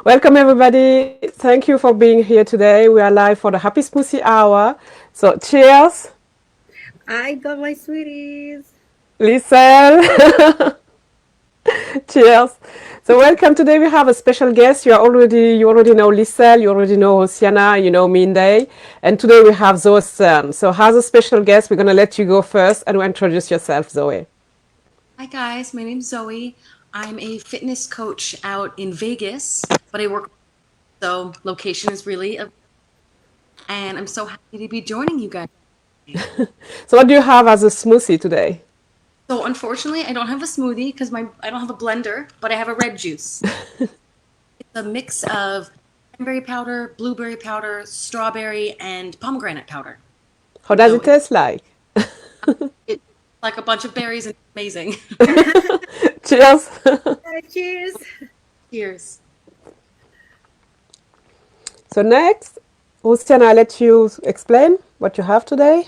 Welcome, everybody. Thank you for being here today. We are live for the Happy Smoothie Hour. So, cheers, I got my sweeties. Lisa. Cheers. So, welcome. Today we have a special guest. You already know Lisa. You already know Sienna. You know me, Ndeye. And today we have Zoe Stern. So, as a special guest, we're gonna let you go first and introduce yourself, Zoe. Hi guys, my name's Zoe. I'm a fitness coach out in Vegas, but I work so location is really and I'm so happy to be joining you guys. So, what do you have as a smoothie today? So unfortunately, I don't have a smoothie because my I don't have a blender, but I have a red juice. It's a mix of cranberry powder, blueberry powder, strawberry, and pomegranate powder. How does So it taste like? it's like a bunch of berries and it's amazing. Cheers. Cheers. Cheers. So, next, Luciana, I'll let you explain what you have today.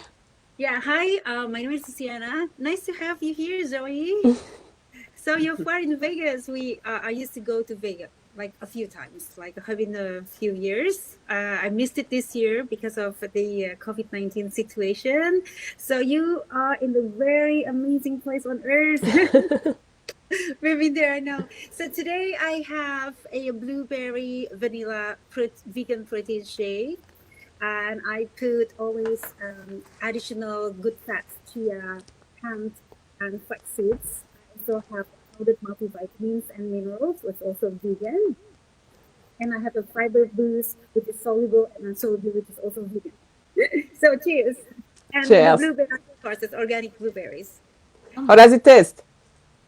Yeah, hi. My name is Sienna. Nice to have you here, Zoe. So you're far in Vegas. I used to go to Vegas like a few times, like having a few years. I missed it this year because of the COVID-19 situation. So you are in the very amazing place on earth. Maybe there now. So today I have a blueberry vanilla vegan protein shake, and I put always additional good fats, chia, hemp, and flax seeds. I also have powdered multivitamins and minerals, which is also vegan. And I have a fiber boost, which is soluble, and insoluble, which is also vegan. So cheers. And the Cheers. blueberry, of course, is organic blueberries. Oh How my. does it taste?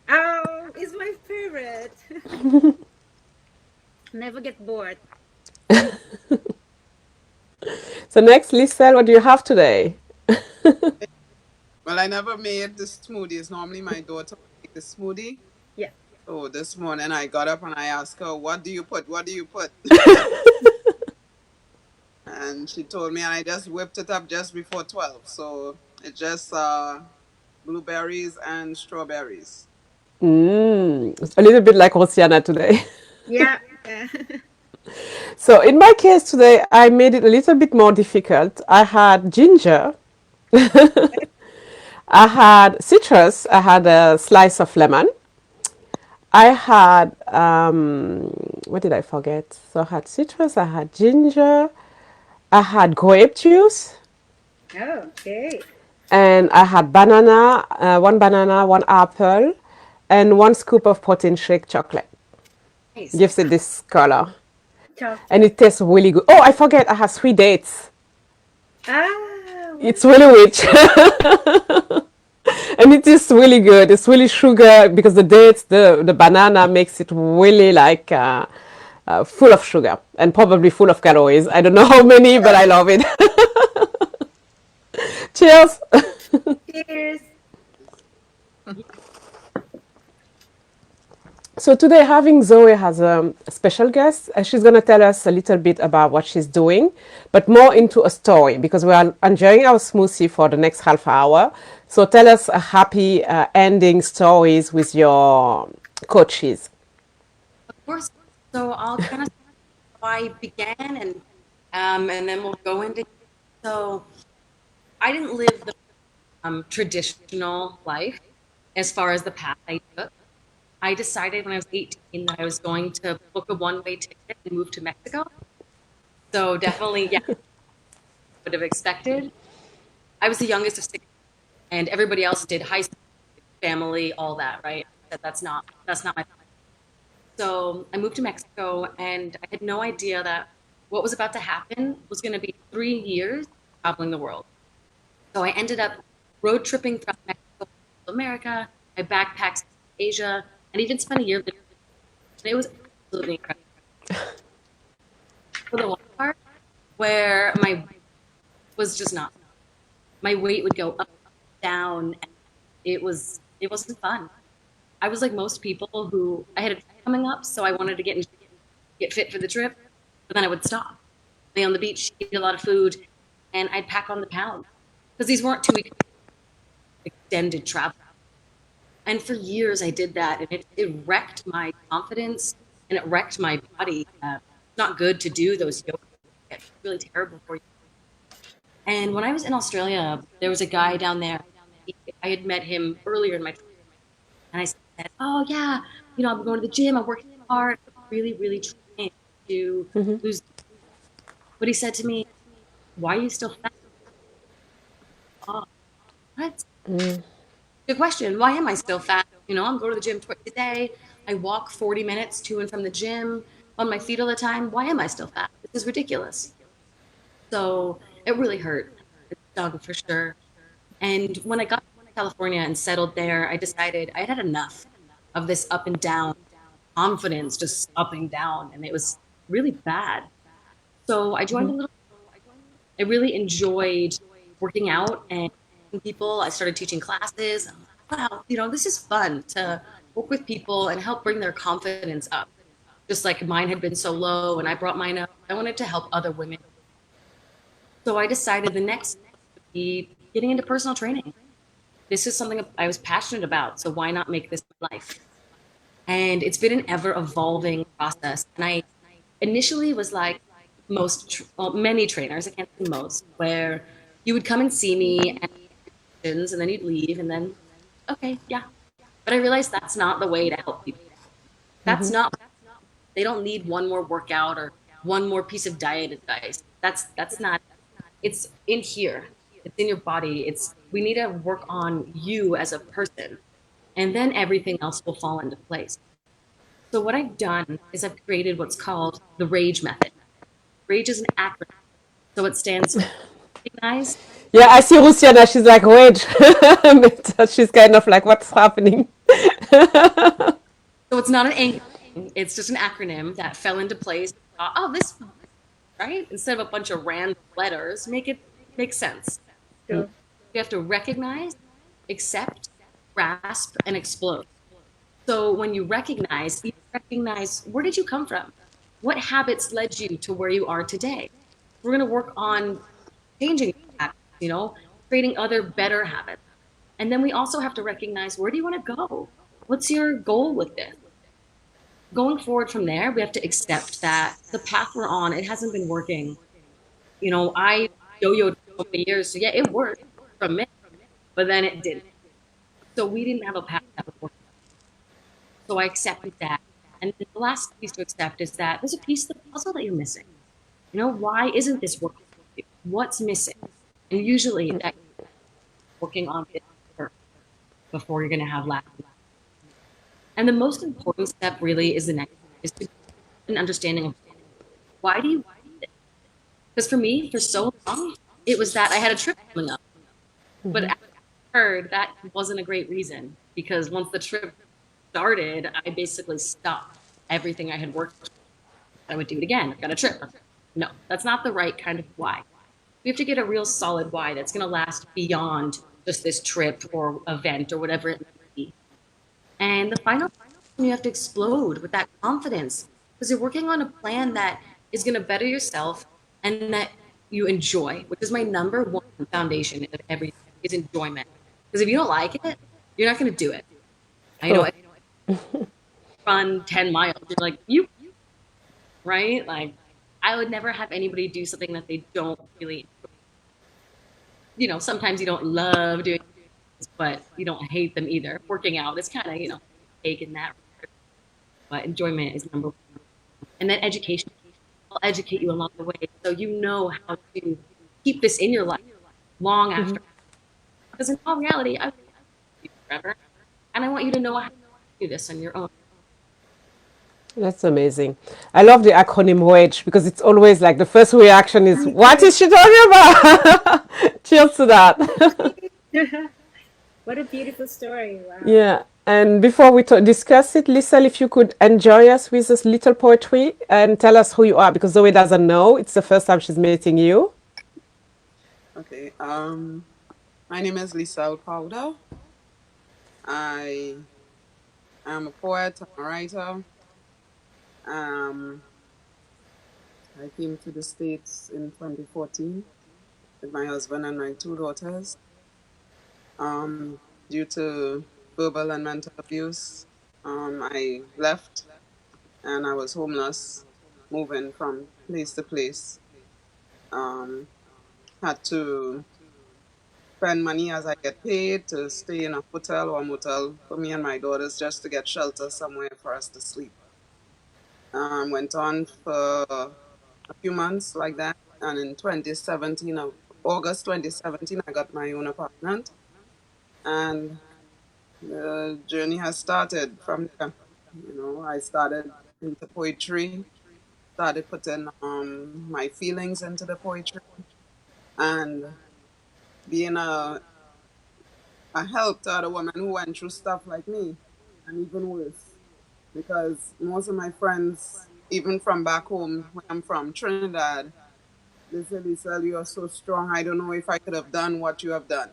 Oh, it's my favorite. Never get bored. So next, Lisa, what do you have today? Well, I never made the smoothies. Normally, my daughter make the smoothie. Yeah. So this morning I got up and I asked her, "What do you put? What do you put?" And she told me, and I just whipped it up just before 12. So it's just blueberries and strawberries. A little bit like Rosiana today. Yeah. Yeah. So in my case today, I made it a little bit more difficult. I had ginger, I had citrus, I had a slice of lemon, I had what did I forget? So I had citrus, I had ginger, I had grape juice, Oh, okay. and I had banana, one apple, and one scoop of protein shake chocolate. Nice. Gives it this color. And Chocolate. it tastes really good. Oh, I forget, I have 3 dates. Ah, It's really wow. rich. And it is really good. It's really sugar because the dates, the banana makes it really like full of sugar and probably full of calories. I don't know how many, but I love it. Cheers. Cheers. So today having Zoe as a special guest, she's going to tell us a little bit about what she's doing, but more into a story because we are enjoying our smoothie for the next half hour. So tell us a happy ending stories with your coaches. Of course. So I'll kind of how I began and then we'll go into so I didn't live the traditional life as far as the path I took. I decided when I was 18 that I was going to book a one-way ticket and move to Mexico. So definitely, yeah, would have expected. I was the youngest of six, and everybody else did high school, family, all that, right? That's not my path. So I moved to Mexico, and I had no idea that what was about to happen was going to be 3 years traveling the world. So I ended up road tripping throughout Mexico, America. I backpacked Asia, and even spent a year there. And it was absolutely incredible. For the one part where my was just not my weight would go up, down, and it wasn't fun. I was like most people who I had a trip coming up, so I wanted to get fit for the trip, but then I would stop, lay on the beach, eat a lot of food, and I'd pack on the pounds because these weren't 2 week extended travel. And for years I did that, and it wrecked my confidence. and it wrecked my body. It's not good to do those yoga. It's really terrible for you. And when I was in Australia, there was a guy down there. I had met him earlier in my trip, and I said, "Oh yeah, I'm going to the gym. I'm working hard, really, really trying to lose." But he said to me, "Why are you still fat?" Oh, what? Good question. Why am I still fat? I'm going to the gym twice a day. I walk 40 minutes to and from the gym on my feet all the time. Why am I still fat? This is ridiculous. So it really hurt. It stung for sure. And when I got to California and settled there, I decided I had enough of this up and down confidence, just up and down. And it was really bad. So I joined a little, I really enjoyed working out and people. I started teaching classes. Wow, this is fun to work with people and help bring their confidence up. Just like mine had been so low and I brought mine up. I wanted to help other women. So I decided the next step would be getting into personal training. This is something I was passionate about, so why not make this my life? And it's been an ever evolving process. And I initially was like many trainers, I can't say most, where you would come and see me and then you'd leave and then, okay, yeah. But I realized that's not the way to help people. That's not, they don't need one more workout or one more piece of diet advice. That's not, it's in here. It's in your body. We need to work on you as a person and then everything else will fall into place. So what I've done is I've created what's called the RAGE method. RAGE is an acronym. So it stands for recognize. Yeah, I see Luciana. She's like, wait. She's kind of like, what's happening? So it's not an anchor. It's just an acronym that fell into place. Oh, this, right? Instead of a bunch of random letters, make it make sense. Sure. You have to recognize, accept, grasp, and explode. So when you recognize where did you come from? What habits led you to where you are today? We're going to work on changing habits, creating other better habits. And then we also have to recognize where do you want to go? What's your goal with this? Going forward from there, we have to accept that the path we're on, it hasn't been working. I yo-yoed for so many years. So yeah, it worked for a minute, but then it didn't. So we didn't have a path that would work. So I accepted that. And the last piece to accept is that there's a piece of the puzzle that you're missing. Why isn't this working? What's missing? And usually that working on it first before you're going to have lasting. And the most important step really is the next is to an understanding of why do you want it? Because for me, for so long, it was that I had a trip coming up. But after I heard that wasn't a great reason because once the trip started, I basically stopped everything I had worked. I would do it again. I've got a trip. No, that's not the right kind of why. We have to get a real solid why that's going to last beyond just this trip or event or whatever it may be. And the final, you have to explode with that confidence because you're working on a plan that is going to better yourself and that you enjoy, which is my number one foundation of everything is enjoyment. Because if you don't like it, you're not going to do it. I know. Run 10 miles. You're like, right? Like, I would never have anybody do something that they don't really, sometimes you don't love doing things, but you don't hate them either. Working out is kind of, taking that. But enjoyment is number one. And then education will educate you along the way. So you know how to keep this in your life long after. Because in all reality, I will do forever. And I want you to know how to do this on your own. That's amazing. I love the acronym WAGE because it's always like the first reaction is, what is she talking about? Cheers to that. What a beautiful story. Wow. Yeah. And before we discuss it, Lisa, if you could enjoy us with this little poetry and tell us who you are, because Zoe doesn't know. It's the first time she's meeting you. Okay. My name is Lisa Powder. I am a poet, I'm a writer. I came to the States in 2014 with my husband and my two daughters. Due to verbal and mental abuse, I left and I was homeless, moving from place to place. Um, had to spend money as I get paid to stay in a hotel or motel for me and my daughters just to get shelter somewhere for us to sleep. Went on for a few months like that, and in 2017, of August 2017, I got my own apartment, and the journey has started from there. I started into poetry, started putting my feelings into the poetry, and being a help to other women who went through stuff like me, and even worse. Because most of my friends, even from back home, where I'm from, Trinidad, they say, Lisa, you are so strong. I don't know if I could have done what you have done.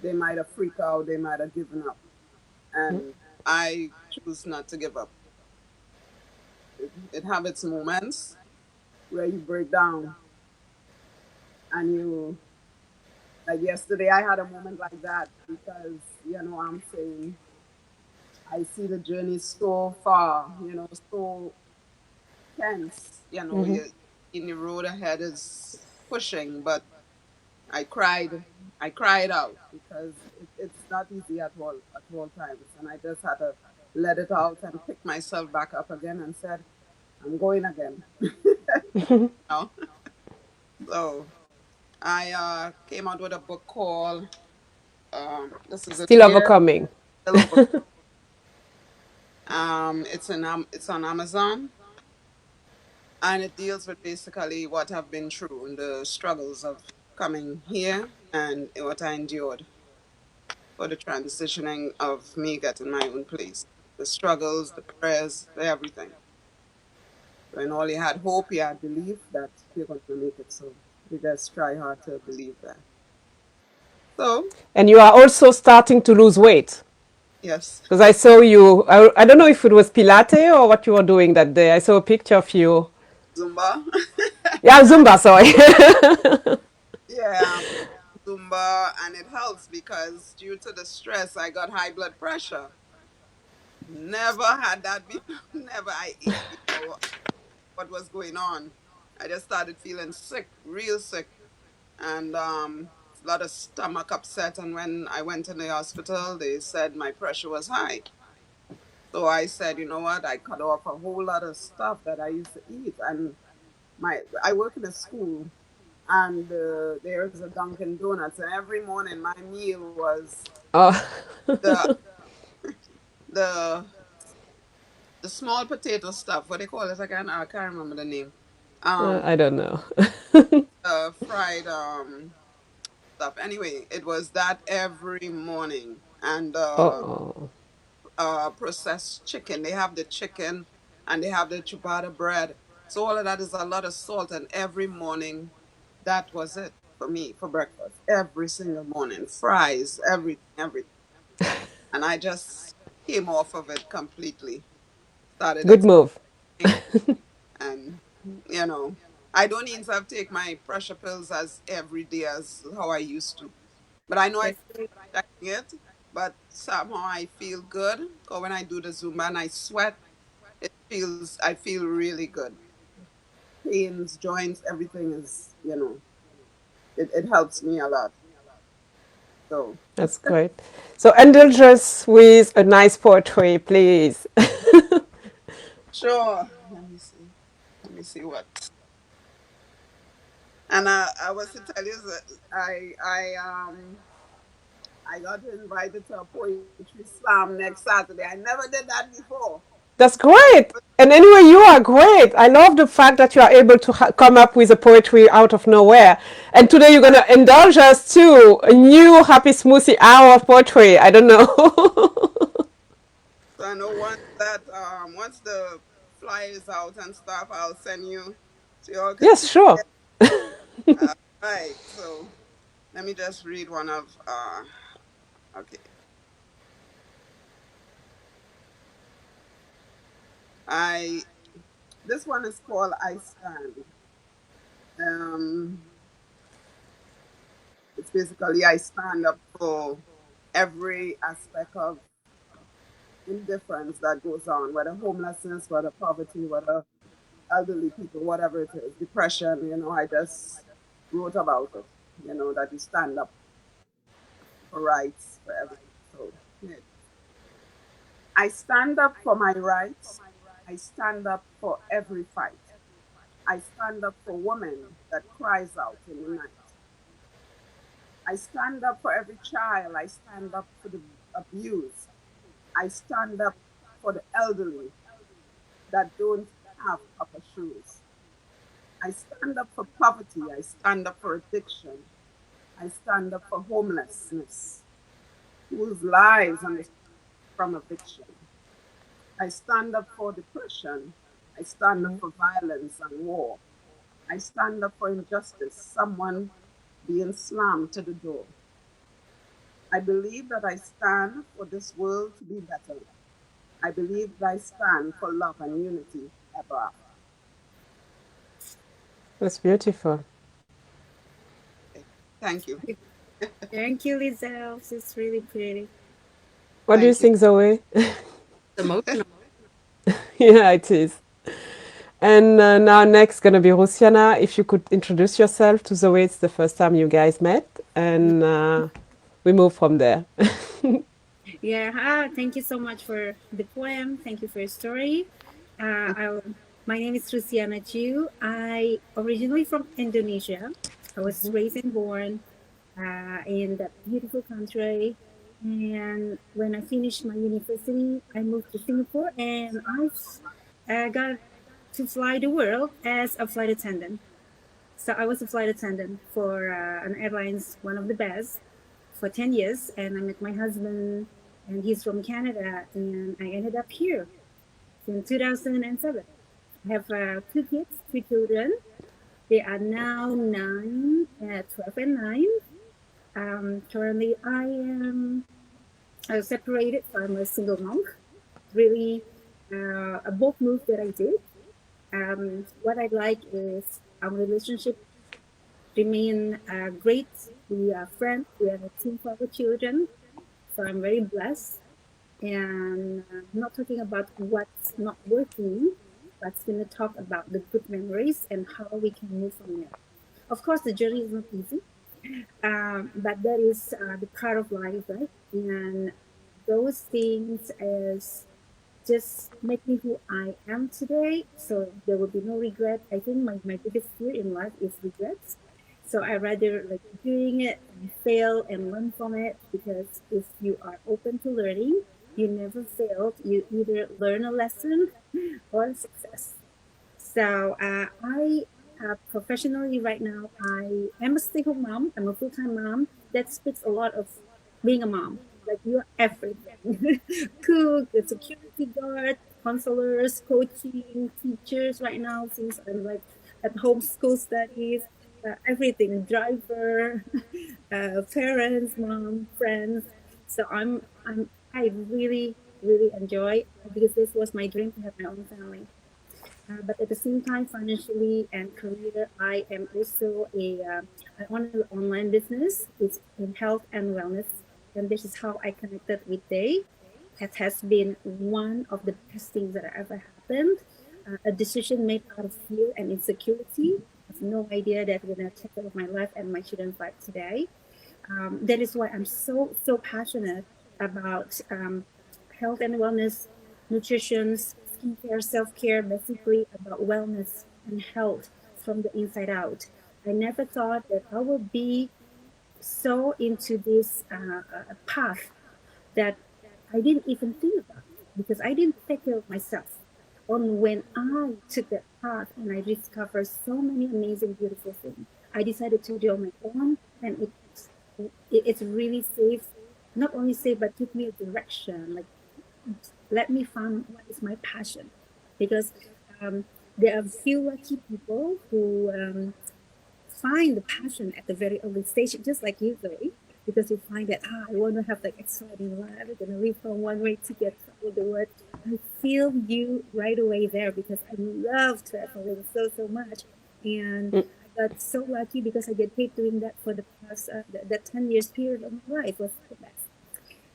They might have freaked out, they might have given up. And I choose not to give up. It have its moments where you break down and you, like yesterday, I had a moment like that because, I'm saying, I see the journey so far, so tense, you in the road ahead is pushing, but I cried. I cried out because it's not easy at all times, and I just had to let it out and pick myself back up again and said, "I'm going again." know? So I came out with a book called "This Is It Still Here." overcoming. Still over. It's on Amazon, and it deals with basically what I've been through and the struggles of coming here and what I endured for the transitioning of me getting my own place. The struggles, the prayers, the everything. When all you had hope, you had belief that you're going to make it. So you just try hard to believe that. So, And you are also starting to lose weight. yes, Because I saw you, I don't know if it was Pilate or what you were doing that day. I saw a picture of you. Zumba. Yeah, Zumba, sorry. Yeah, Zumba, and it helps because due to the stress, I got high blood pressure. Never had that before. Never. I what was going on. I just started feeling sick, real sick, and a lot of stomach upset. And when I went in the hospital, they said my pressure was high. So I said, you know what? I cut off a whole lot of stuff that I used to eat, and I work in a school, and there's a Dunkin' Donuts, and every morning my meal was Oh, the the the small potato stuff. What they call it again? I can't remember the name. Um, I don't know. fried stuff. Anyway, it was that every morning, and Oh, processed chicken. They have the chicken, and they have the ciabatta bread. So all of that is a lot of salt, and every morning, that was it for me for breakfast. Every single morning, fries, everything, everything, and I just came off of it completely. Started good move. exercising, and you know, I don't even have to take my pressure pills as every day as how I used to. But I know I That's great. checking it, but somehow I feel good. Because when I do the Zumba and I sweat, I feel really good. Pains, joints, everything is, it helps me a lot. So, That's great. So indulge us with a nice poetry, please. sure. Let me see. Let me see what. And I was to tell you that I got invited to a poetry slam next Saturday. I never did that before. That's I great. never, And anyway, you are great. I love the fact that you are able to come up with a poetry out of nowhere. And today you're going yeah. to indulge us too. A new Happy Smoothie hour of poetry. I don't know. So I know once the flyer is out and stuff, I'll send you so you all can Yes, see sure. it. Right. So let me just read one of okay. I This one is called I Stand. Um it's basically I stand up for every aspect of indifference that goes on, whether homelessness, whether poverty, whether elderly people, whatever it is, depression, I just wrote about it, that you stand up for rights, for everything. So yeah. I stand up for my rights. I stand up for every fight. I stand up for women that cries out in the night. I stand up for every child. I stand up for the abused. I stand up for the elderly that don't have proper shoes. I stand up for poverty. I stand up for addiction. I stand up for homelessness, whose lives on the from eviction. I stand up for depression. I stand up for violence and war. I stand up for injustice, someone being slammed to the door. I believe that I stand for this world to be better. I believe that I stand for love and unity ever after. That's beautiful. Okay. Thank you. Thank you, Lizelle. It's really pretty. What do you Thank you. think, Zoe? Emotional. Yeah, it is. And now next gonna be Rusiana. If you could introduce yourself to Zoe, it's the first time you guys met, and we move from there. Yeah, thank you so much for the poem. Thank you for your story. My name is Luciana Ju. I originally from Indonesia. I was raised and born in that beautiful country. And when I finished my university, I moved to Singapore and I got to fly the world as a flight attendant. So I was a flight attendant for an airlines, one of the best, for 10 years. And I met my husband, and he's from Canada. And I ended up here in 2007. I have two kids, two children. They are now 9, 12, and 9. Currently, I am separated. So I'm a single mom. Really a bold move that I did. What I like is our relationship remain great. We are friends. We are a team for our children. So I'm very blessed. And I'm not talking about what's not working, but going to talk about the good memories and how we can move from there. Of course, the journey is not easy, but that is the part of life, right? And those things is just make me who I am today. So there will be no regret. I think my biggest fear in life is regrets. So I rather like doing it and fail and learn from it, because if you are open to learning, you never failed. You either learn a lesson or success. So I professionally right now, I am a stay-home mom. I'm a full-time mom. That speaks a lot of being a mom. Like you're everything. Cook, the security guard, counselors, coaching, teachers right now, since I'm like at home school studies, everything, driver, parents, mom, friends. So I really, really enjoy, because this was my dream to have my own family. But at the same time, financially and career, I am also I own an online business. It's in health and wellness, and this is how I connected with Day. That has been one of the best things that ever happened. A decision made out of fear and insecurity. I have no idea that we're gonna take care of my life and my children's life today. That is why I'm so passionate about health and wellness, nutrition, skincare, self-care, basically about wellness and health from the inside out. I never thought that I would be so into this path that I didn't even think about, because I didn't take care of myself. On when I took that path and I discovered so many amazing, beautiful things, I decided to do on my own, and it's really safe. Not only safe, but give me a direction. Like let me find what is my passion, because there are few lucky people who find the passion at the very early stage, just like you, Zoe, because you find that I want to have like exciting life. I'm gonna live from one way to get travel the world. I feel you right away there, because I love traveling so much, and I got so lucky because I get paid doing that for the past that 10 years period of my life was the best.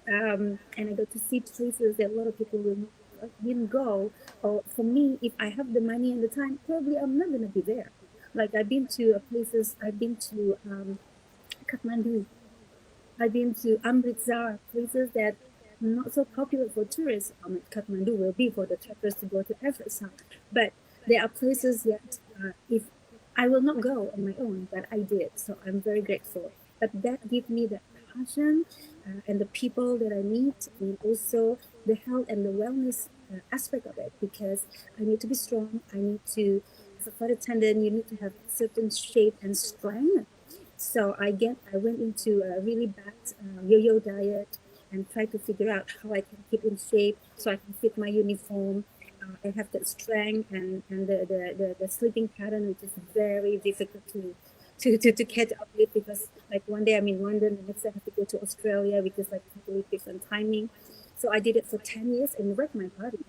and I got to see places that a lot of people will not, didn't go. Or for me, if I have the money and the time, probably I'm not gonna be there. Like I've been to places. I've been to Kathmandu. I've been to Amritsar, places that not so popular for tourists. Kathmandu will be for the trekkers to go to Amritsar, but there are places that if I will not go on my own, but I did, so I'm very grateful. But that gives me the passion and the people that I meet, and also the health and the wellness aspect of it. Because I need to be strong. I need to, as a flight attendant, you need to have certain shape and strength. So I went into a really bad yo-yo diet and tried to figure out how I can keep in shape so I can fit my uniform and have that strength and the sleeping pattern, which is very difficult to catch up with, because like one day I'm in London, the next day I have to go to Australia, which is like completely different timing. So I did it for 10 years and it wrecked my body.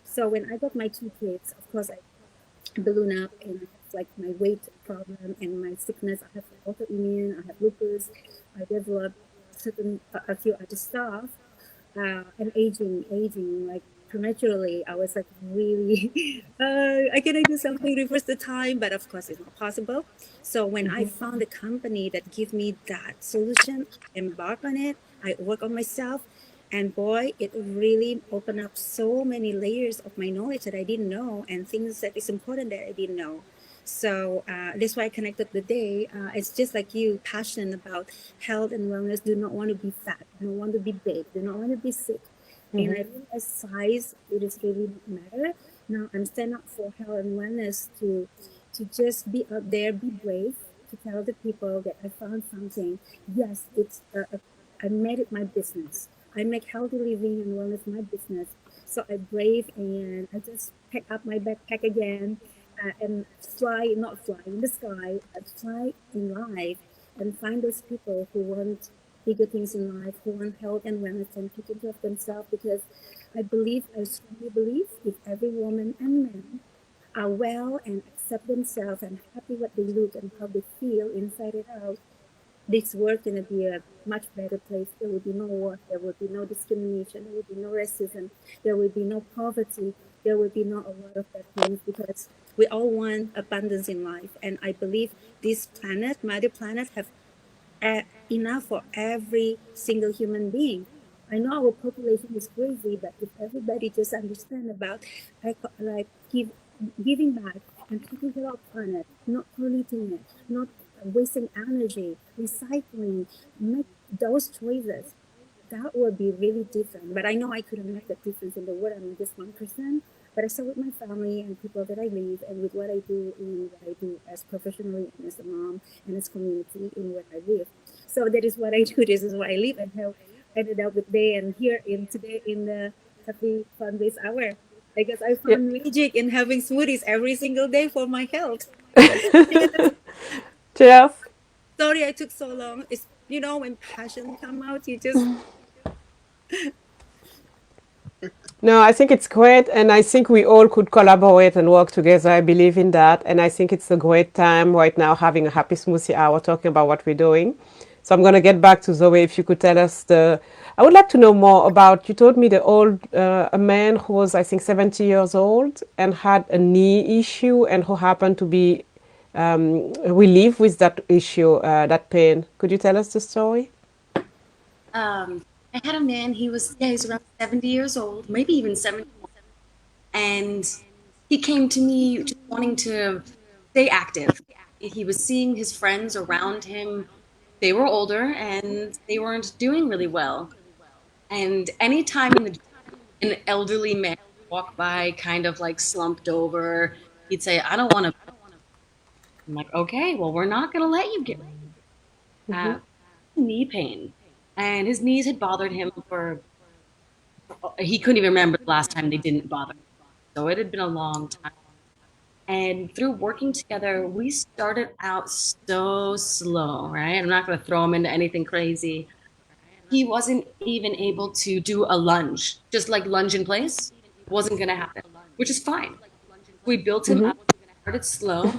So when I got my two kids, of course I balloon up and I have like my weight problem and my sickness. I have autoimmune, I have lupus, I developed a few other stuff, and aging like prematurely. I was like really, can I do something reverse the time? But of course, it's not possible. So when I found a company that give me that solution, embark on it. I work on myself, and boy, it really opened up so many layers of my knowledge that I didn't know, and things that is important that I didn't know. So that's why I connected the day. It's just like you, passionate about health and wellness. Do not want to be fat. Do not want to be big. Do not want to be sick. And I realize size, it is really matter. Now I'm stand up for health and wellness to just be out there, be brave, to tell the people that I found something. Yes, I made it my business. I make healthy living and wellness my business. So I brave and I just pack up my backpack again and fly, not fly in the sky, but fly in life and find those people who want bigger things in life, who want health and wellness and taking care of themselves. Because I strongly believe, if every woman and man are well and accept themselves and happy what they look and how they feel inside and out, this world gonna be a much better place. There will be no war, there will be no discrimination, there will be no racism, there will be no poverty, there will be not a lot of bad things, because we all want abundance in life. And I believe this planet, Mother Planet, have enough for every single human being. I know our population is crazy, but if everybody just understand about like giving back and taking care of planet, not polluting it, not wasting energy, recycling, make those choices, that would be really different. But I know I couldn't make that difference in the world. I'm just 1%. But I start with my family and people that I live, and with what I do in what I do as professionally and as a mom and as community in what I live. So that is what I do. This is what I live, and how I ended up with Day and here in today in the happy fun based hour. I guess I Yeah. found magic in having smoothies every single day for my health. Cheers. Sorry I took so long. It's when passion come out, you just No, I think it's great, and I think we all could collaborate and work together. I believe in that, and I think it's a great time right now having a happy smoothie hour talking about what we're doing. So I'm going to get back to Zoe. If you could tell us I would like to know more about. You told me a man who was, I think, 70 years old and had a knee issue, and who happened to be relieved with that issue, that pain. Could you tell us the story? I had a man, he's around 70 years old, maybe even 71. And he came to me just wanting to stay active. He was seeing his friends around him. They were older and they weren't doing really well. And anytime an elderly man walked by, kind of like slumped over, he'd say, I don't want to. I'm like, okay, well, we're not going to let you get knee pain. And his knees had bothered him he couldn't even remember the last time they didn't bother. So it had been a long time. And through working together, we started out so slow, right? I'm not going to throw him into anything crazy. He wasn't even able to do a lunge, just like lunge in place, wasn't going to happen, which is fine. We built him up, started slow,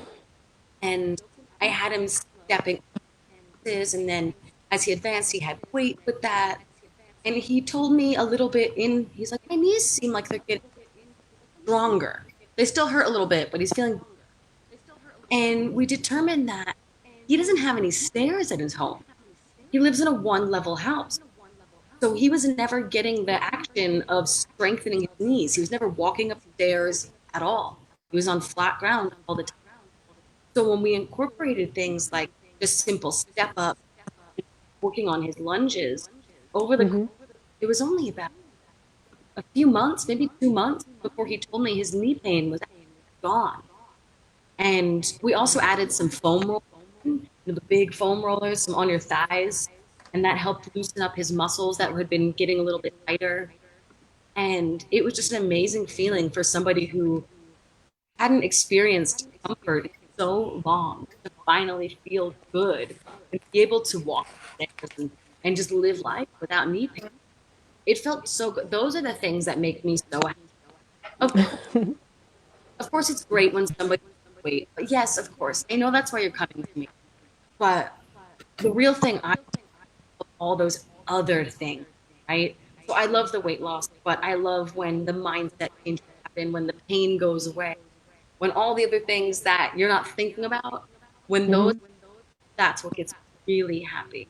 and I had him stepping this, and then as he advanced, he had weight with that. And he told me a little bit he's like, my knees seem like they're getting stronger. They still hurt a little bit, but he's feeling. And we determined that he doesn't have any stairs in his home. He lives in a one-level house. So he was never getting the action of strengthening his knees. He was never walking upstairs at all. He was on flat ground all the time. So when we incorporated things like just simple step up, working on his lunges over the, it was only about a few months, maybe 2 months before he told me his knee pain was gone. And we also added some foam rollers, the big foam rollers, some on your thighs, and that helped loosen up his muscles that had been getting a little bit tighter. And it was just an amazing feeling for somebody who hadn't experienced comfort in so long to finally feel good and be able to walk upstairs and just live life without knee pain. It felt so good. Those are the things that make me so happy. Of course, it's great when somebody wait. But yes, of course, I know that's why you're coming to me. But the real thing, I love all those other things, right? So I love the weight loss, but I love when the mindset changes happen, when the pain goes away, when all the other things that you're not thinking about, when those, that's what gets me really happy.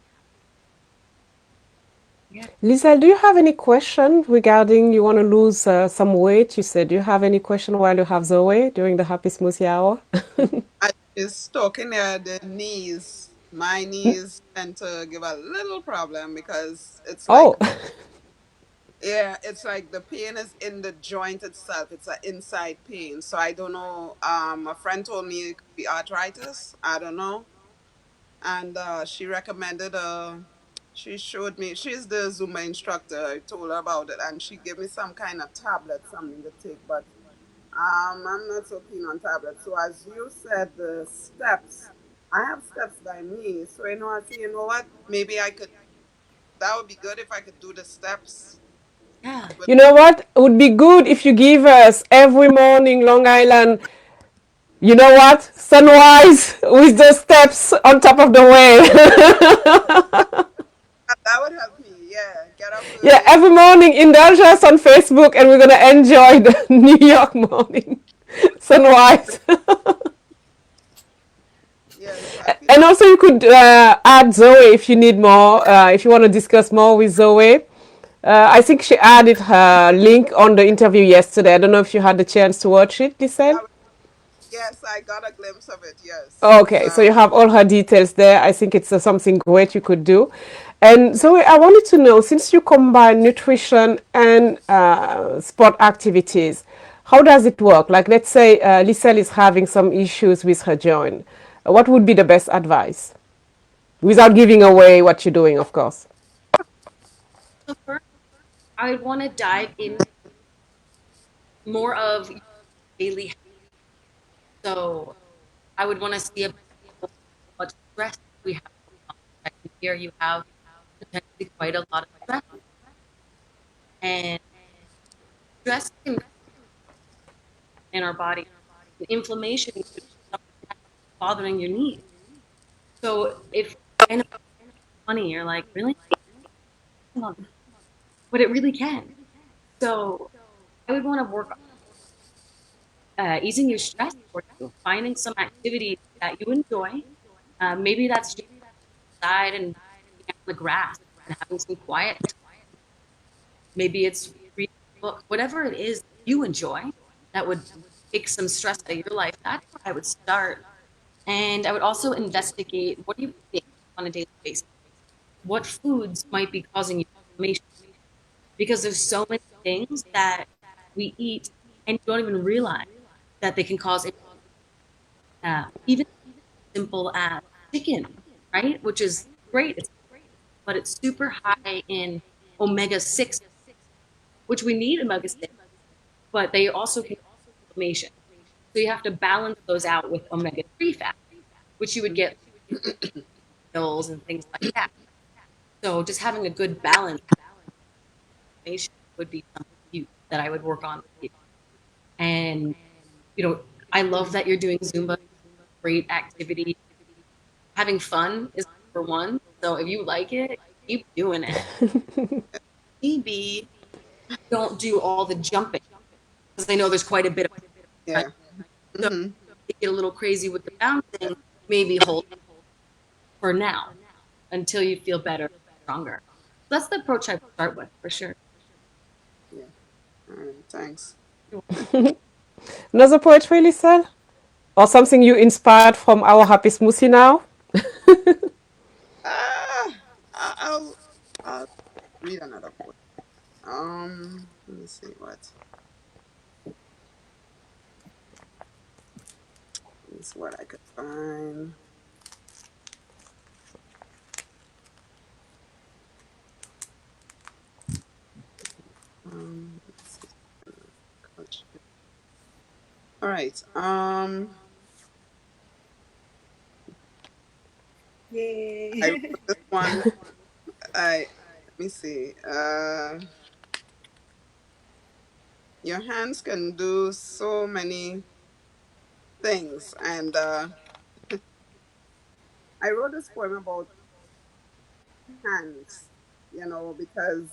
Yeah. Lisa, do you have any question regarding you want to lose some weight? You said, do you have any question while you have Zoe during the Happy Smoothie Hour? I is talking there, the knees. My knees tend to give a little problem because it's like, Oh, yeah, it's like the pain is in the joint itself. It's an inside pain. So I don't know. A friend told me it could be arthritis. I don't know. And she recommended she showed me, she's the Zumba instructor. I told her about it and she gave me some kind of tablet, something to take, but I'm not so keen on tablets. So as you said, the steps, I have steps by me. So I say, you know what? Maybe I could, that would be good if I could do the steps. Yeah. With, you know what? It would be good if you give us every morning Long Island, you know what? Sunrise with the steps on top of the way. that would help me. Yeah. Get up Yeah, early. every morning indulge us on Facebook and we're going to enjoy the New York morning sunrise. Yes. I feel And like, also you could add Zoe if you need more, if you want to discuss more with Zoe. I think she added her link on the interview yesterday. I don't know if you had the chance to watch it, Lisa. I, yes, I got a glimpse of it. Yes. It's, Okay, so you have all her details there. I think it's something great you could do. And Zoe, I wanted to know, since you combine nutrition and sport activities, how does it work? Like, let's say Lisel is having some issues with her joint. What would be the best advice? Without giving away what you're doing, of course. So first, I would want to dive into more of daily habits. So I would want to see about how much stress we have. Here you have potentially quite a lot of stress, and stress can in our body. Inflammation could be something that's bothering your knees. So if I know it's funny, you're like, really? But it really can. So I would want to work on easing your stress for you, finding some activity that you enjoy. Maybe that's just outside and being on the grass and having some quiet. Maybe it's reading a book, whatever it is you enjoy that would take some stress out of your life. That's where I would start. And I would also investigate what do you think on a daily basis? What foods might be causing you inflammation? Because there's so many things that we eat and you don't even realize that they can cause even simple as chicken, right? Which is great, but it's super high in omega-6, which we need omega-6, but they also can cause inflammation. So you have to balance those out with omega-3 fat, which you would get pills and things like that. So just having a good balance would be something huge that I would work on with you. And I love that you're doing Zumba, great activity. Having fun is number one. So if you like it, keep doing it. maybe don't do all the jumping, because I know there's quite a bit of, right? Yeah. So Mm-hmm. you get a little crazy with the bouncing, maybe hold for now until you feel better, stronger. That's the approach I would start with for sure. Yeah. All right. Thanks. Another poetry, Lisa? Or something you inspired from our happy smoothie now? Ah, I'll read another poem. Let me see what is what I could find. Let's see. All right. I Yay. wrote this one. Let me see. Your hands can do so many things, and I wrote this poem about hands. Because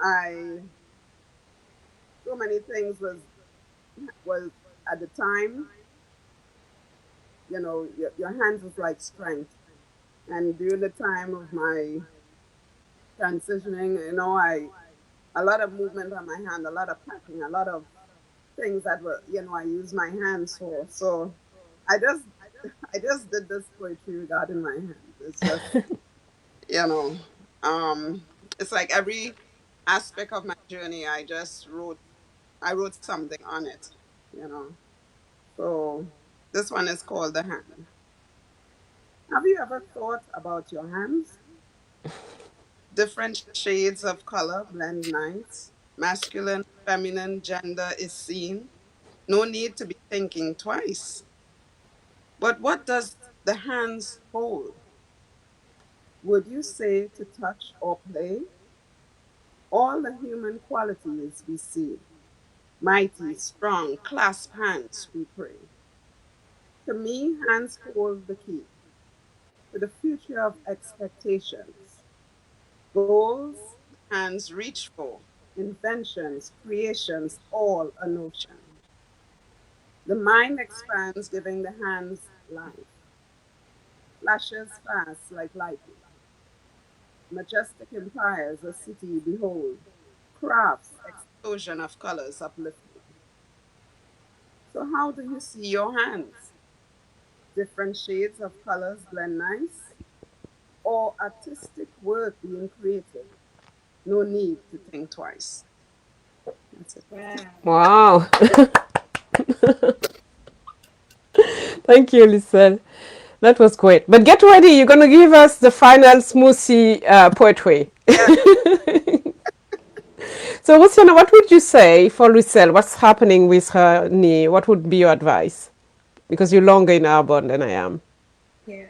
I so many things was at the time. Your hands was like strength, and during the time of my transitioning, I a lot of movement on my hand, a lot of packing, a lot of things that were, I use my hands for. So I just I just did this poetry regarding my hands. It's just, you know, it's like every aspect of my journey I wrote something on it, you know. So this one is called The Hand. Have you ever thought about your hands? Different shades of color blend nice. Masculine, feminine, gender is seen. No need to be thinking twice. But what does the hands hold? Would you say to touch or play? All the human qualities we see. Mighty, strong, clasp hands, we pray. To me, hands hold the key to the future of expectations. Goals, hands reach for. Inventions, creations, all a notion. The mind expands, giving the hands life. Flashes fast like lightning. Majestic empires, a city behold. Crafts, explosion of colors uplifting. So how do you see your hands? Different shades of colors blend nice? Or artistic work being created? No need to think twice. That's it. Wow. Wow. Thank you, Lisa. That was great. But get ready, you're going to give us the final smoothie poetry. Yeah. So, Luciana, what would you say for Lucille? What's happening with her knee? What would be your advice? Because you're longer in Arbonne than I am. Yeah,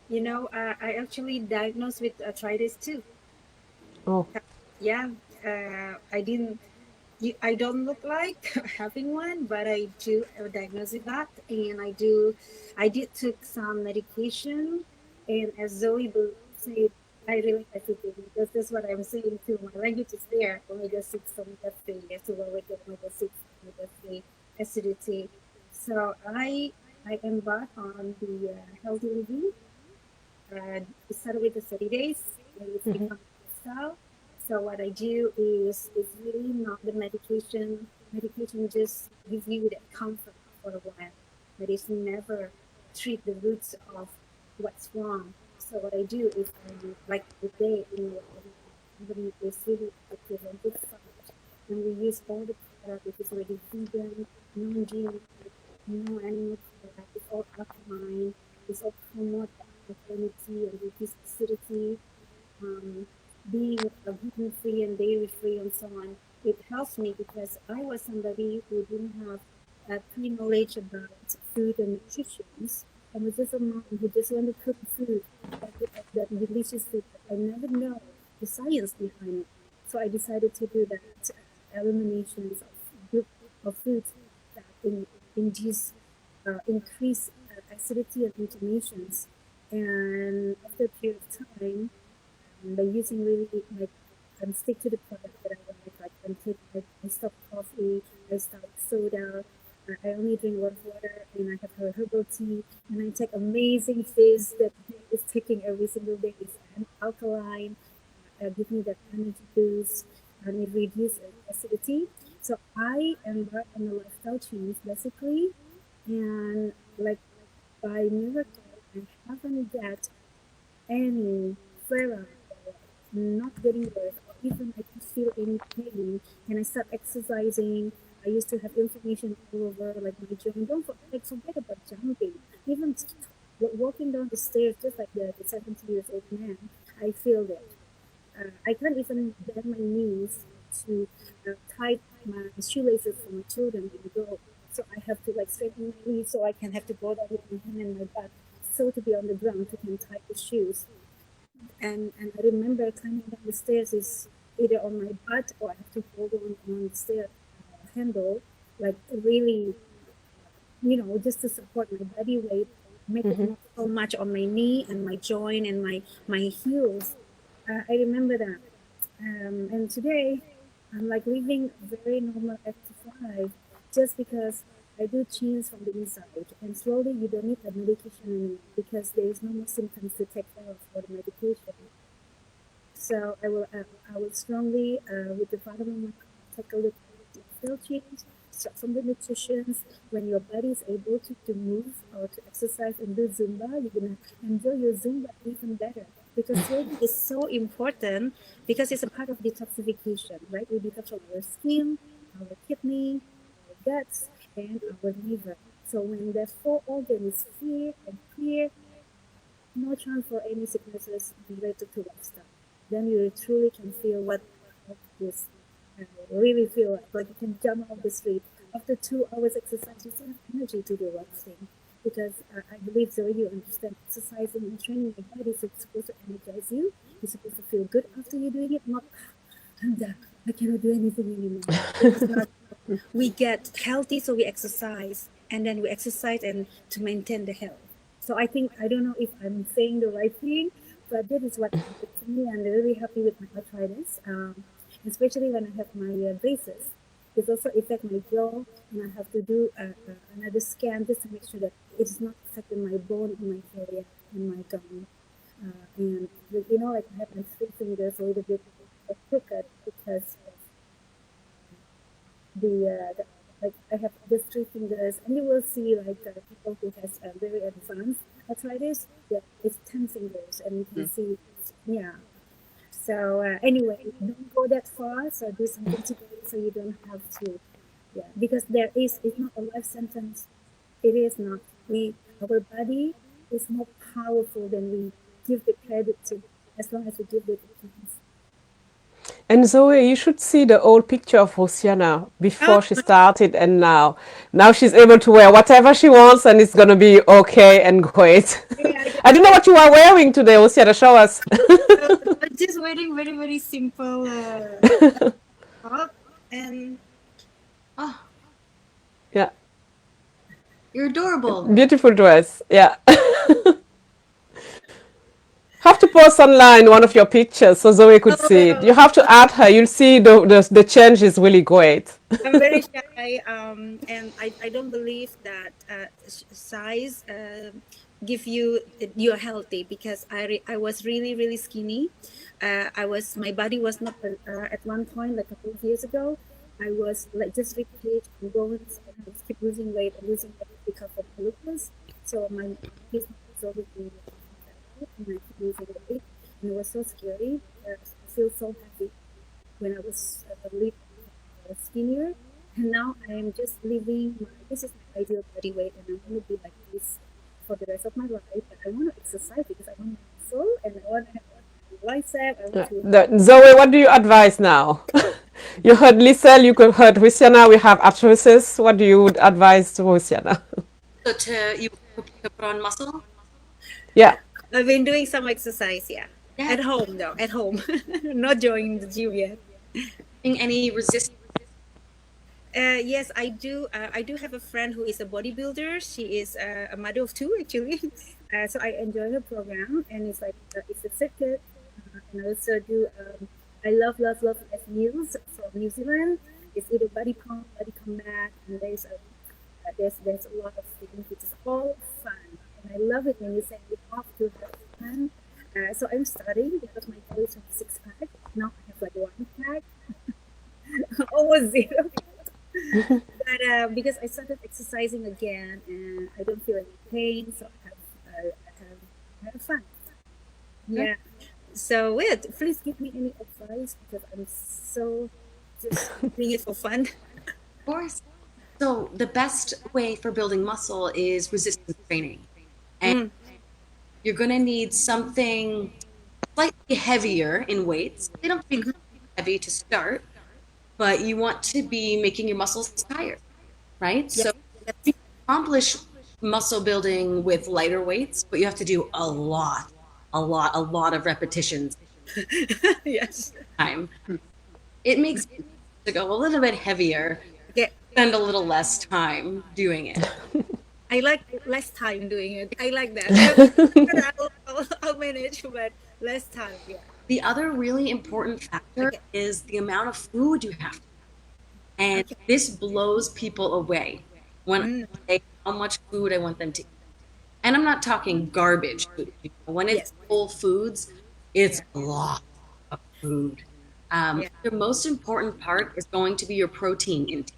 I actually diagnosed with arthritis too. Oh, Yeah, I didn't. I don't look like having one, but I do have a diagnosis with that, and I did took some medication, and as Zoe said, I really hesitate because that's what I'm saying too. My language is there, omega-6, omega-3, as well with omega-6, omega-3 acidity. So I embarked on the healthy living. It started with the 30 days, and it's become a lifestyle. So what I do is really not the medication. Medication just gives you that comfort for a while, but it's never treat the roots of what's wrong. So what I do is, like today, everybody is really active on good side, and we use all the product which is already vegan, non-GMO, no animal product. It's all alkaline. It's all promote alkalinity and reduce acidity, being gluten free and dairy free and so on. It helps me because I was somebody who didn't have pre knowledge about food and nutrition. I was just a mom who just wanted to cook food, that delicious food, but I never know the science behind it. So I decided to do that eliminations of foods that induce increase acidity and inflammations. And after a period of time, by using really like stick to the product that I like. I stop coffee, I stop soda. I only drink water, and I have a herbal tea, and I take amazing fizz that is taking every single day. It's alkaline, give me that energy boost, and it reduces acidity. So I embark on a lifestyle change basically, and like by miracle, I haven't got any flare up, not getting worse, or even I can feel any pain. And I start exercising. I used to have inflammation all over, like my joint. Don't forget about jumping. Even walking down the stairs, just like the 70 years old man, I feel that. I can't even bend my knees to tie my shoelaces for my children when they go. So I have to like straighten my knees so I can have to go down with my hand and my back, so to be on the ground to can tie the shoes. And I remember climbing down the stairs is either on my butt or I have to hold on the stair handle, like really, just to support my body weight, make it not so much on my knee and my joint and my heels. I remember that. And today, I'm like living a very normal active life just because I do change from the inside. And slowly, you don't need the medication anymore because there is no more symptoms to take care of for the medication. So I will strongly, with the vitamin, take a look at lifestyle change. Start from the nutrition. When your body is able to move or to exercise and do Zumba, you're gonna enjoy your Zumba even better. Because swimming is so important because it's a part of detoxification, right? We detox our skin, our kidney, our guts, and our liver. So when the four organs is clear and clear, no chance for any sicknesses related to lifestyle. Then you truly can feel what this really feel like you can jump off the street. After 2 hours exercise, you still have energy to do one thing. Because I believe, Zoe, you understand exercising and training your body is supposed to energize you. You're supposed to feel good after you're doing it, not, I'm done. I cannot do anything anymore. We get healthy, so we exercise, and then we exercise and to maintain the health. So I think, I don't know if I'm saying the right thing, but that is what happened to me. I'm really happy with my arthritis, especially when I have my braces. It also affects my jaw, and I have to do another scan just to make sure that it's not affecting my bone in my area, in my gum. And like I have my 3 fingers a little bit crooked because of the like I have just 3 fingers, and you will see like people who has very advanced arthritis, yeah, it's 10 fingers, and you can see, yeah. So anyway, don't go that far. So do something today, so you don't have to, yeah. Because it's not a life sentence. It is not. Our body is more powerful than we give the credit to, as long as we give it a chance. And Zoe, you should see the old picture of Oceana before she started and now. Now she's able to wear whatever she wants and it's going to be okay and great. Yeah, I don't know what you are wearing today, Oceana. Show us. I'm just wearing very, very simple top, and Oh, Yeah, you're adorable. beautiful dress. Yeah. Have to post online one of your pictures so Zoe could see it. You have to add her. You'll see the change is really great. I'm very shy, and I don't believe that size give you're healthy, because I was really, really skinny. My body was not at one point, like a couple of years ago, I was like just replaced and going, and I was keep losing weight because of lupus. So my business was always being and I keep losing weight, and it was so scary. I feel so happy when I was skinnier, and now I am just living this is my ideal body weight, and I want to be like this for the rest of my life. But I want to exercise because I want muscle, and I want to have a bicep. I want to... Zoe, what do you advise now? You heard Lisa, you heard Luciana, we have arthritis. What do you advise to Luciana? So you put on muscle? Yeah. I've been doing some exercise, yeah. Yeah. At home though, at home. Not joining the gym yet. Any resistance? Yes, I do. I do have a friend who is a bodybuilder. She is a mother of 2, actually. So I enjoy her program, and it's like it's a circuit. And I also do I love meals from New Zealand. It's either body pump, body combat, and there's a lot of things which is all fun, and I love it when you say you have to have fun. So I'm starting because my goal is 6 pack. Now I have like 1 pack, almost zero. But because I started exercising again and I don't feel any pain, so I have fun. Yeah. So wait, please give me any advice because I'm so just doing it for fun. Of course. So the best way for building muscle is resistance training. And you're going to need something slightly heavier in weights. They don't have to be heavy to start, but you want to be making your muscles tired, right? Yes. So you can accomplish muscle building with lighter weights, but you have to do a lot of repetitions. Yes. Time. It makes sense to go a little bit heavier, Yeah. spend a little less time doing it. I like less time doing it. I like that. I'll manage, but less time. Yeah. The other really important factor Okay. is the amount of food you have to eat. And Okay. this blows people away when I say how much food I want them to eat. And I'm not talking garbage food. When it's Yes. whole foods, it's a lot of food. Yeah. The most important part is going to be your protein intake.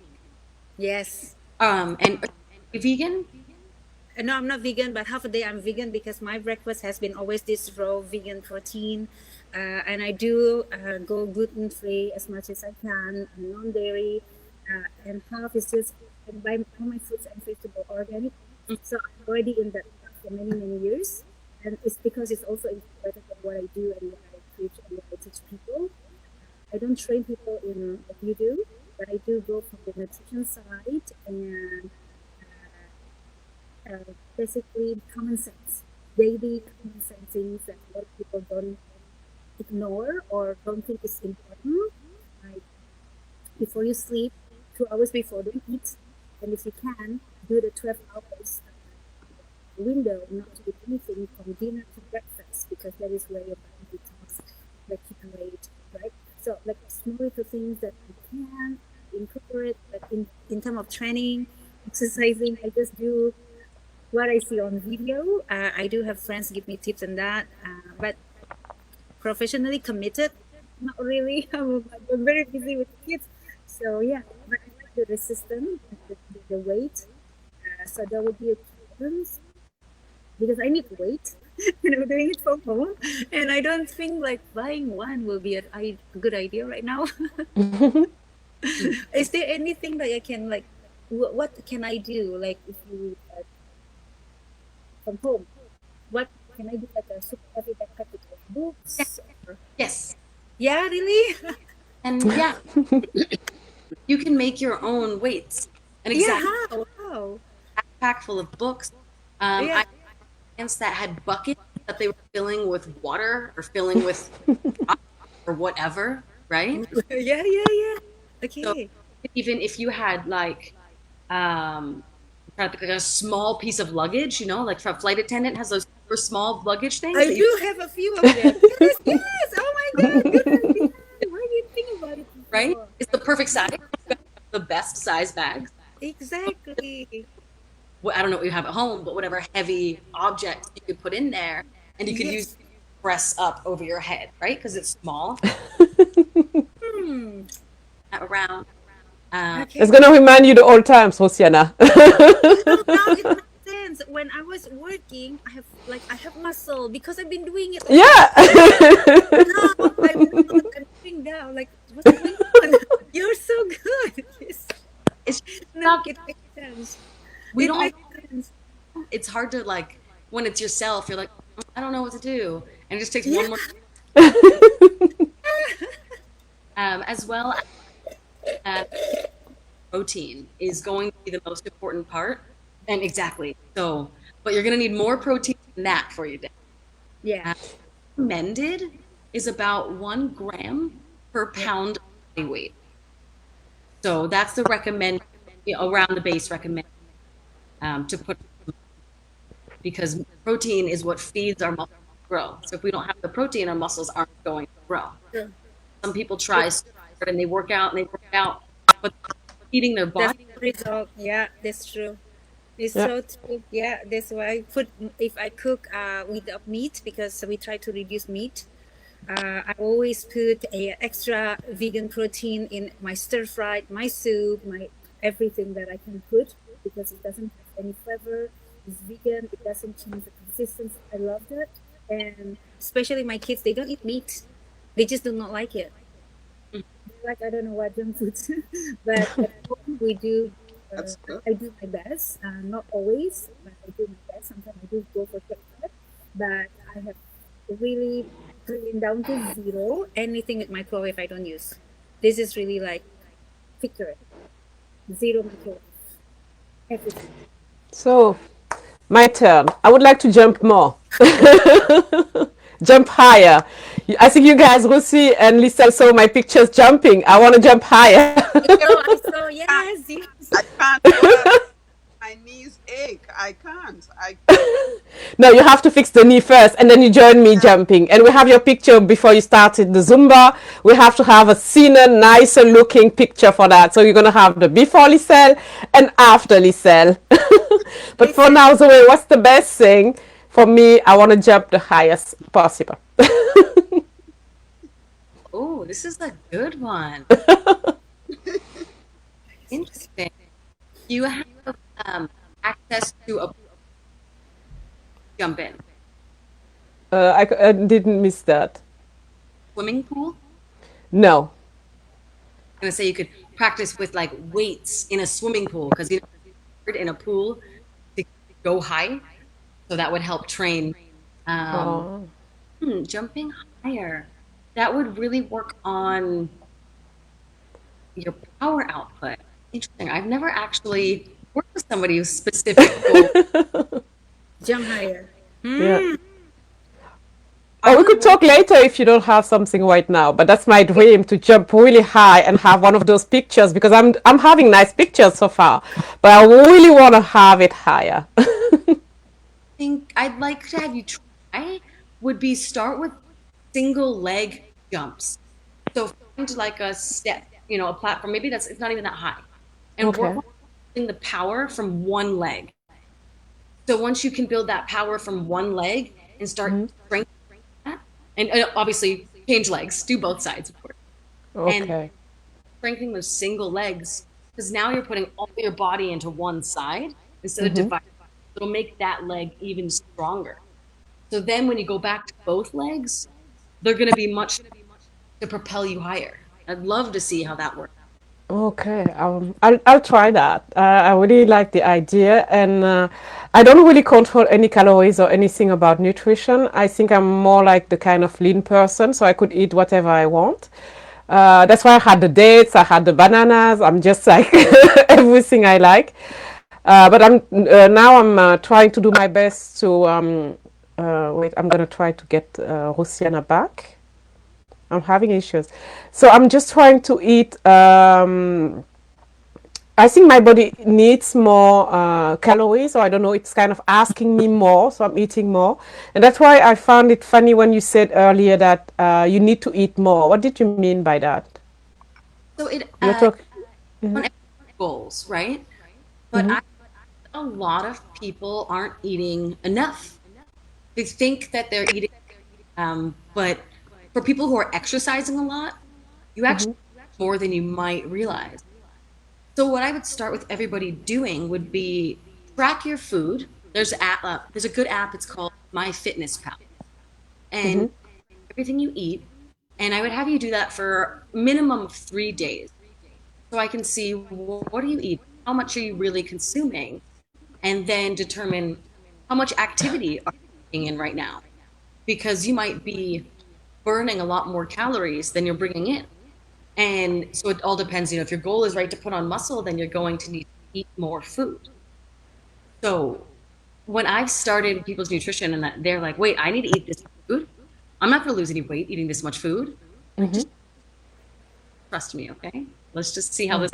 Yes. And are you vegan? No, I'm not vegan, but half a day I'm vegan because my breakfast has been always this raw vegan protein. And I do go gluten free as much as I can, non-dairy, and half is just I buy all my fruits and vegetables organic. So I'm already in that path for many years, and it's because it's also integrated in what I do and what I preach and what I teach people. I don't train people in what you do, but I do go from the nutrition side and basically common sense, daily common sense things that a lot of people don't ignore or don't think is important. Like before you sleep, 2 hours before, don't eat, and if you can, do the 12 hours window, not to eat anything from dinner to breakfast, because that is where your body detox, recuperate, right? So like small little things that you can incorporate, but in terms of training, exercising, I just do what I see on video. I do have friends give me tips on that, but professionally committed, not really. I'm very busy with kids, so yeah. But I like the resistance, the weight. So that would be a challenge because I need weight. Doing it from home, and I don't think like buying one will be a good idea right now. Is there anything that I can like? What can I do? Like if you from home, what can I do? Like a super heavy backpack with books? Or... Yes. Yeah, really? And yeah, you can make your own weights. An Yeah, exact how? backpack full of books. Yeah. I had clients that had buckets that they were filling with water or filling with or whatever, right? Yeah. Okay. So even if you had like practically a small piece of luggage, like for a flight attendant has those super small luggage things. I do have a few of them. Yes. Oh my God. Good idea. Why didn't think about it before? Right? It's the perfect size. The best size bags. Exactly. I don't know what you have at home, but whatever heavy object you could put in there, and you could use it to press up over your head, right? Because it's small. Around. Okay. It's gonna remind you the old times, Rosiana. Now it makes sense. When I was working, I have muscle because I've been doing it. Yeah. Now I'm doing down. Like what's going on? You're so good. Yes. It's No, it makes sense. we don't. It's hard to like when it's yourself. You're like, I don't know what to do, and it just takes one more. As well as protein is going to be the most important part, and exactly so. But you're going to need more protein than that for your day. Yeah. Recommended is about 1 gram per pound body weight. So that's the recommend around the base recommend to put, because protein is what feeds our muscles to grow. So if we don't have the protein, our muscles aren't going to grow. Sure. some people try so hard and they work out and they work out, but eating their That's body. the result. Yeah, that's true. It's Yeah. so true. Yeah, that's why I put if I cook without meat because we try to reduce meat. I always put a extra vegan protein in my stir fried, my soup, my everything that I can put because it doesn't have any flavor. It's vegan. It doesn't change the consistency. I love that, and especially my kids, they don't eat meat. They just do not like it. Like I don't know what junk foods, but at home we do. That's good. I do my best. Not always, but I do my best. Sometimes I do go for shortcut, but I have really clean down to zero. Anything with microwave I don't use. This is really like picture it. Zero microwave. Everything. So, my turn. I would like to jump more. Jump higher. I think you guys will see and Lisa saw my pictures jumping. I want to jump higher. So I saw yes, yes. I can't do that. My knees ache. I can't. No, you have to fix the knee first and then you join me jumping. And we have your picture before you started the Zumba. We have to have a thinner, nicer looking picture for that. So you're going to have the before Lisel and after Lisel. But for now, Zoe, what's the best thing? For me, I want to jump the highest possible. Oh, this is a good one. Interesting. You have access to a jump in I didn't miss that. swimming pool. No. I'm gonna say you could practice with like weights in a swimming pool because you know in a pool to go high, so that would help train Oh. jumping higher. That would really work on your power output. Interesting. I've never actually worked with somebody who's specific goal. Jump higher. Yeah. Oh, we could talk later if you don't have something right now. But that's my dream to jump really high and have one of those pictures because I'm having nice pictures so far, but I really want to have it higher. Think I'd like to have you try would be start with single leg jumps. So find like a step, you know, a platform. Maybe that's it's not even that high, and Okay. work on the power from one leg. So once you can build that power from one leg and start strengthening that, and obviously change legs, do both sides, of course, and Okay. strengthening those single legs because now you're putting all your body into one side instead of dividing. It'll make that leg even stronger. So then when you go back to both legs, they're going to be much to propel you higher. I'd love to see how that works. Okay, I'll try that. I really like the idea, and I don't really control any calories or anything about nutrition. I think I'm more like the kind of lean person, so I could eat whatever I want. That's why I had the dates, I had the bananas. I'm just like everything I like. But now I'm trying to do my best to wait. I'm gonna try to get Rusiana back. I'm having issues. So I'm just trying to eat. I think my body needs more calories, so I don't know. It's kind of asking me more, so I'm eating more. And that's why I found it funny when you said earlier that you need to eat more. What did you mean by that? So it You're talking. on goals, right? But a lot of people aren't eating enough. They think that they're eating, but for people who are exercising a lot, you actually eat more than you might realize. So what I would start with everybody doing would be track your food. There's a good app. It's called MyFitnessPal, and everything you eat. And I would have you do that for a minimum of 3 days, so I can see what do you eat, how much are you really consuming, and then determine how much activity are you bringing in right now, because you might be burning a lot more calories than you're bringing in. And so it all depends, you know, if your goal is right to put on muscle, then you're going to need to eat more food. So when I've started people's nutrition and that they're like, wait, I need to eat this food. I'm not going to lose any weight eating this much food. Just trust me, okay? Let's just see how this.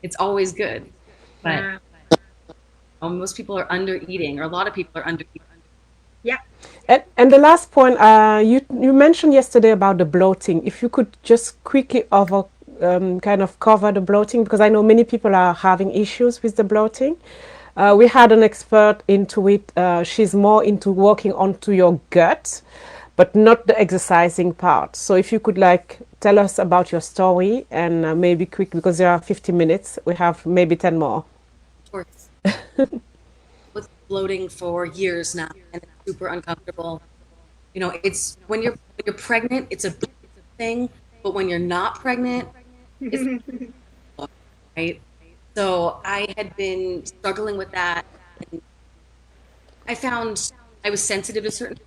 It's always good, but most people are under eating, or a lot of people are under eating. Yeah. And the last point, you mentioned yesterday about the bloating. If you could just quickly kind of cover the bloating, because I know many people are having issues with the bloating. We had an expert into it. She's more into working onto your gut, but not the exercising part. So if you could like tell us about your story and maybe quick, because there are 50 minutes, we have maybe 10 more. Or with bloating for years now, and it's super uncomfortable. You know, it's when you're pregnant, it's a big thing, but when you're not pregnant, it's not, right. So I had been struggling with that, and I found I was sensitive to certain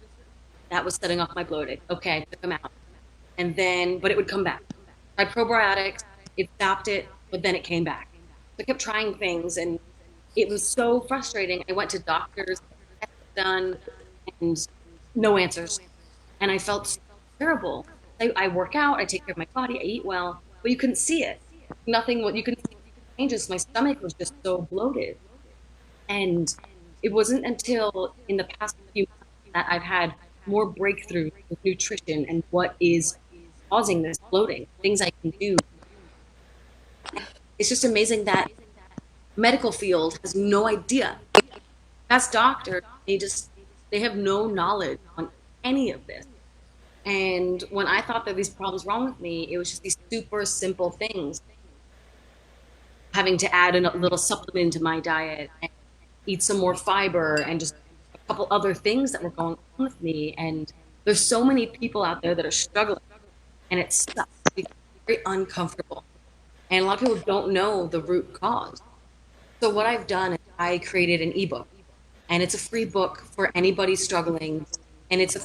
that was setting off my bloating. Okay, I took them out, and then but it would come back. Tried probiotics, it stopped it, but then it came back. So I kept trying things, and it was so frustrating. I went to doctors, tests done, and no answers. And I felt so terrible. I work out, I take care of my body, I eat well, but you couldn't see it. Nothing, what you couldn't see changes. My stomach was just so bloated. And it wasn't until in the past few months that I've had more breakthroughs with nutrition and what is causing this bloating, things I can do. It's just amazing that medical field has no idea. As doctors, they have no knowledge on any of this. And when I thought there were these problems wrong with me, it was just these super simple things. Having to add a little supplement to my diet and eat some more fiber and just a couple other things that were going on with me. And there's so many people out there that are struggling, and it sucks. It's very uncomfortable. And a lot of people don't know the root cause. So what I've done is I created an ebook, and it's a free book for anybody struggling, and it's a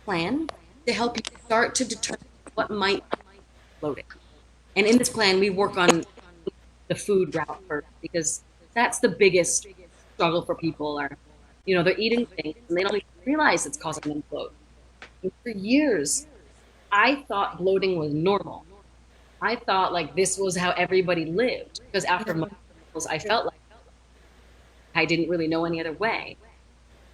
plan to help you start to determine what might be bloating. And in this plan, we work on the food route first because that's the biggest struggle for people are, they're eating things and they don't even realize it's causing them bloat. And for years, I thought bloating was normal. I thought like this was how everybody lived because after most meals, I felt like I didn't really know any other way.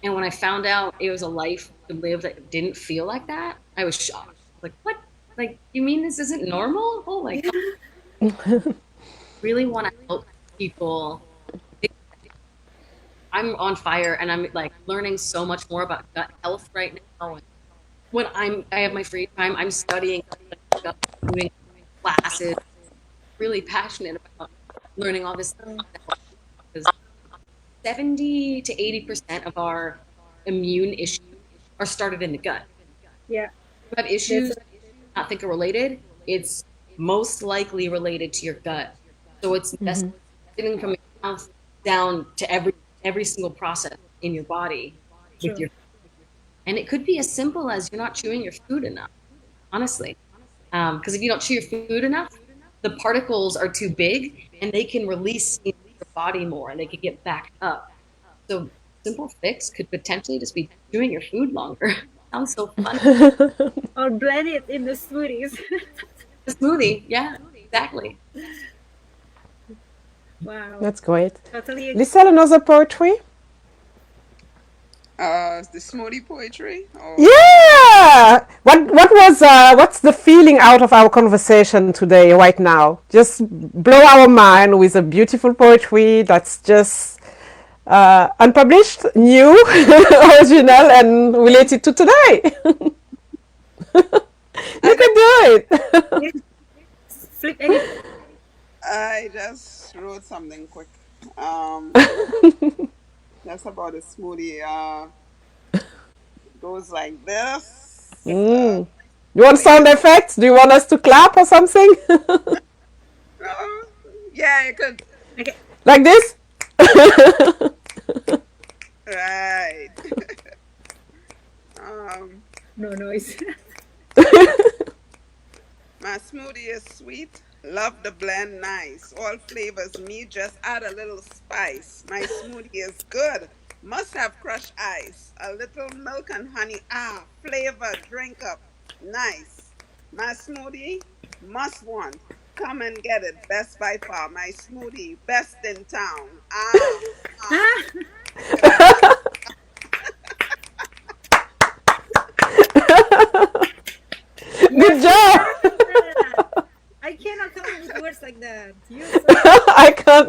And when I found out it was a life to live that didn't feel like that, I was shocked. Like, what? Like, you mean this isn't normal? Oh my God. Really want to help people. I'm on fire and I'm like learning so much more about gut health right now. And when I have my free time, I'm studying, doing classes, really passionate about learning all this stuff because 70 to 80% of our immune issues are started in the gut. Yeah. If you have issues not think are related, it's most likely related to your gut. So it's best getting from your mouth down to every single process in your body with your, and it could be as simple as you're not chewing your food enough, honestly. Because if you don't chew your food enough, the particles are too big and they can release in your body more and they can get back up. So simple fix could potentially just be chewing your food longer. Sounds so fun. Or blend it in the smoothies. A smoothie, yeah, exactly. Wow. That's great. Totally. Lisa, another poetry? The smoothie poetry. Oh. Yeah. What's the feeling out of our conversation today, right now? Just blow our mind with a beautiful poetry that's just unpublished, new, original, and related to today. You can do it. Flip anything. I just wrote something quick. That's about a smoothie. Goes like this. You want sound effects? Do you want us to clap or something? Yeah, you could. Okay. Like this? Right. um, No noise. my smoothie is sweet. Love the blend nice. All flavors me, just add a little spice. My smoothie is good. Must have crushed ice. A little milk and honey. Ah, flavor, drink up. Nice. My smoothie, must want. Come and get it. Best by far. My smoothie, best in town. Ah, ah.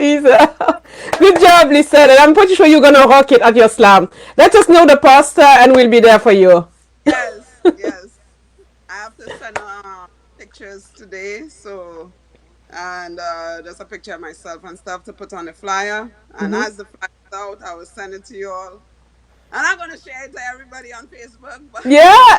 Lisa. Good job, Lisa. And I'm pretty sure you're going to rock it at your slam. Let us know the poster and we'll be there for you. Yes, yes. I have to send pictures today, so and just a picture of myself and stuff to put on the flyer. And as the flyer's out, I will send it to you all. And I'm gonna share it to everybody on Facebook. But Yeah.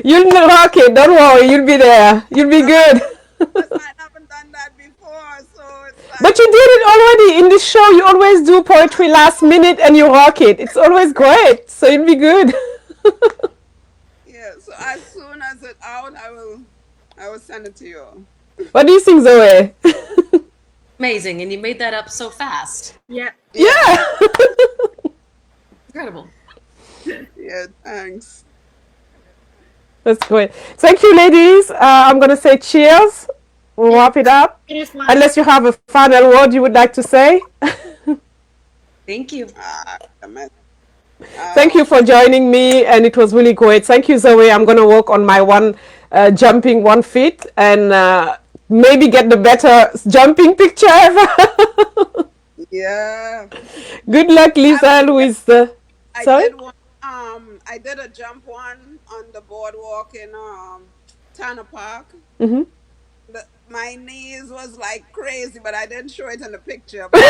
You'll rock it. Don't worry. You'll be there. You'll be good. because I haven't done that before, so it's But like you did it already in this show. You always do poetry last minute and you rock it. It's always great. So you'll be good. yeah. So as soon as it's out, I will send it to you all. What do you think, Zoe? Amazing. And you made that up so fast. Yeah. Yeah. Incredible. Yeah. Thanks. That's great. Thank you, ladies. I'm going to say cheers. We'll wrap it up. Here's my Unless you have a final word you would like to say. Thank you. Thank you for joining me, and it was really great. Thank you, Zoe. I'm going to work on my jumping 1 feet and maybe get the better jumping picture ever. Yeah. Good luck, Lisa, who is the... I Sorry? did one. I did a jump one on the boardwalk in Tanner Park. Mm-hmm. My knees was like crazy, but I didn't show it in the picture. But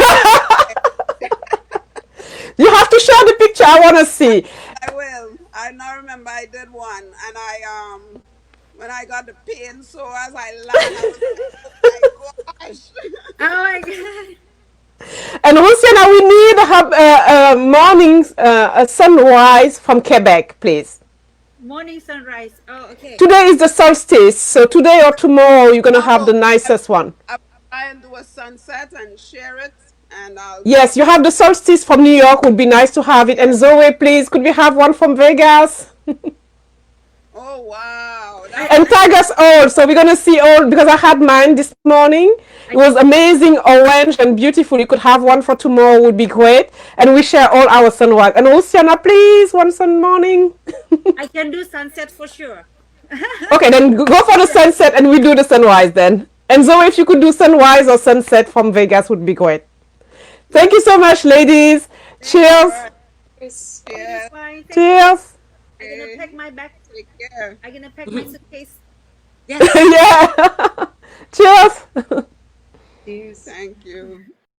You have to show the picture. I want to see. I will. I now remember I did one, and I when I got the pain, so as I land, I was like, oh my gosh. Oh my god. And Luciana, we need a morning a sunrise from Quebec, please. Morning sunrise. Oh, okay. Today is the solstice, so today or tomorrow you're gonna have the nicest one. I'll try and do a sunset and share it, and I'll. Yes, you have the solstice from New York. Would be nice to have it. And Zoe, please, could we have one from Vegas? Oh wow! And tag us all, so we're gonna see all, because I had mine this morning. It was amazing, orange and beautiful. You could have one for tomorrow, would be great. And we share all our sunrise. And Luciana, please, one sun morning. I can do sunset for sure. Okay, then go for the sunset and we do the sunrise then. And Zoe, if you could do sunrise or sunset from Vegas, would be great. Thank you so much, ladies. Cheers. Yes. Yeah. Fine. Thank you. Cheers. I'm gonna pack my bag. Take care. I'm gonna pack my suitcase. Yes. Yeah. Cheers. Cheers. Thank you.